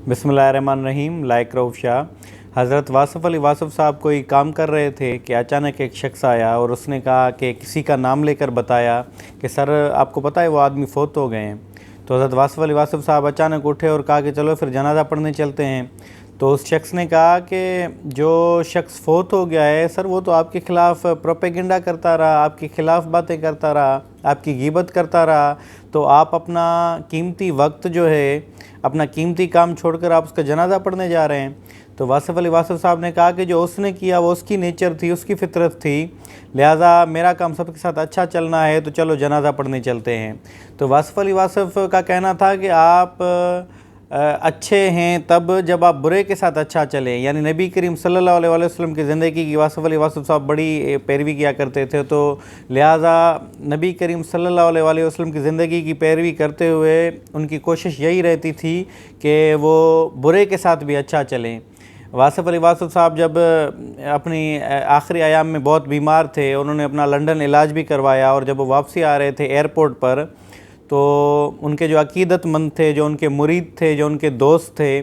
बिस्मिल्लाहिर्रहमानिर्रहीम। लाइक रऊफ शाह। हज़रत वासफ़ अली वासफ़ साहब कोई काम कर रहे थे कि अचानक एक शख्स आया और उसने कहा कि किसी का नाम लेकर बताया कि सर आपको पता है वो आदमी फ़ौत हो गए हैं। तो हज़रत वासफ़ अली वासफ़ साहब अचानक उठे और कहा कि चलो फिर जनाज़ा पढ़ने चलते हैं। तो उस शख्स ने कहा कि जो शख्स फ़ौत हो गया है सर वो तो आपके ख़िलाफ़ प्रोपेगेंडा करता रहा, आपके ख़िलाफ़ बातें करता रहा, आपकी ग़ीबत करता रहा, तो आप अपना कीमती वक्त जो है, अपना कीमती काम छोड़कर आप उसका जनाज़ा पढ़ने जा रहे हैं। तो वासफ़ अली वासफ़ साहब ने कहा कि जो उसने किया वो उसकी नेचर थी, उसकी फ़ितरत थी, लिहाजा मेरा काम सबके साथ अच्छा चलना है तो चलो जनाज़ा पढ़ने चलते हैं। तो वासफ़ अली वासफ़ का कहना था कि आप अच्छे हैं तब जब आप बुरे के साथ अच्छा चलें, यानी नबी करीम सल्लल्लाहु अलैहि वसल्लम की ज़िंदगी की वासफ़ अली वासफ़ साहब बड़ी पैरवी किया करते थे। तो लिहाजा नबी करीम सल्लल्लाहु अलैहि वसल्लम की ज़िंदगी की पैरवी करते हुए उनकी कोशिश यही रहती थी कि वो बुरे के साथ भी अच्छा चलें। वासफ़ अली वासफ़ साहब जब अपनी आखिरी अयाम में बहुत बीमार थे, उन्होंने अपना लंदन इलाज भी करवाया और जब वो वापसी आ रहे थे एयरपोर्ट पर, तो उनके जो अकीदतमंद थे, जो उनके मुरीद थे, जो उनके दोस्त थे,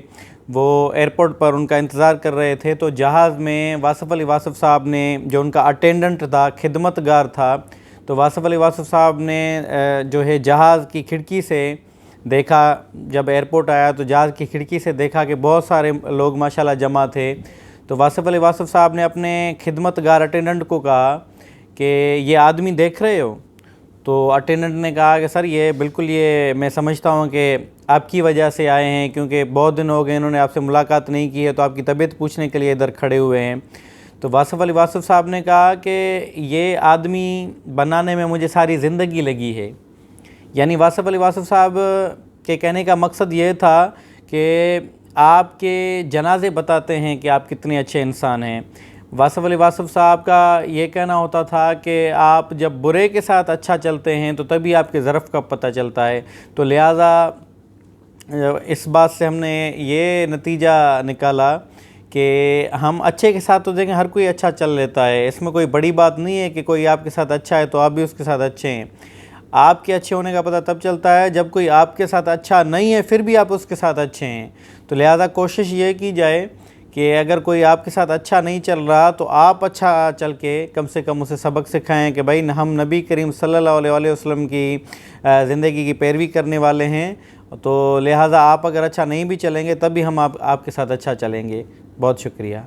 वो एयरपोर्ट पर उनका इंतज़ार कर रहे थे। तो जहाज़ में वासफ़ अली वासफ़ साहब ने, जो उनका अटेंडेंट था, खिदमतगार था, तो वासफ़ अली वासफ़ साहब ने जो है जहाज़ की खिड़की से देखा, जब एयरपोर्ट आया तो जहाज़ की खिड़की से देखा कि बहुत सारे लोग माशाल्लाह जमा थे। तो वासफ़ अली वासफ़ साहब ने अपने खिदमतगार अटेंडेंट को कहा कि ये आदमी देख रहे हो? तो अटेंडेंट ने कहा कि सर ये बिल्कुल, ये मैं समझता हूँ कि आपकी वजह से आए हैं, क्योंकि बहुत दिन हो गए इन्होंने आपसे मुलाकात नहीं की है, तो आपकी तबीयत पूछने के लिए इधर खड़े हुए हैं। तो वासफ़ अली वासफ़ साहब ने कहा कि ये आदमी बनाने में मुझे सारी ज़िंदगी लगी है। यानी वासफ़ अली वासफ़ साहब के कहने का मकसद ये था कि आपके जनाज़े बताते हैं कि आप कितने अच्छे इंसान हैं। वासफ़ अली वासफ़ साहब का ये कहना होता था कि आप जब बुरे के साथ अच्छा चलते हैं तो तभी आपके ज़रफ़ का पता चलता है। तो लिहाजा इस बात से हमने ये नतीजा निकाला कि हम अच्छे के साथ तो देखें हर कोई अच्छा चल लेता है, इसमें कोई बड़ी बात नहीं है कि कोई आपके साथ अच्छा है तो आप भी उसके साथ अच्छे हैं। आपके अच्छे होने का पता तब चलता है जब कोई आपके साथ अच्छा नहीं है फिर भी आप उसके साथ अच्छे हैं। तो लिहाजा कोशिश ये की जाए कि अगर कोई आपके साथ अच्छा नहीं चल रहा तो आप अच्छा चल के कम से कम उसे सबक सिखाएं कि भाई हम नबी करीम सल्लल्लाहु अलैहि वसल्लम की ज़िंदगी की पैरवी करने वाले हैं, तो लिहाजा आप अगर अच्छा नहीं भी चलेंगे तब भी हम आपके साथ अच्छा चलेंगे। बहुत शुक्रिया।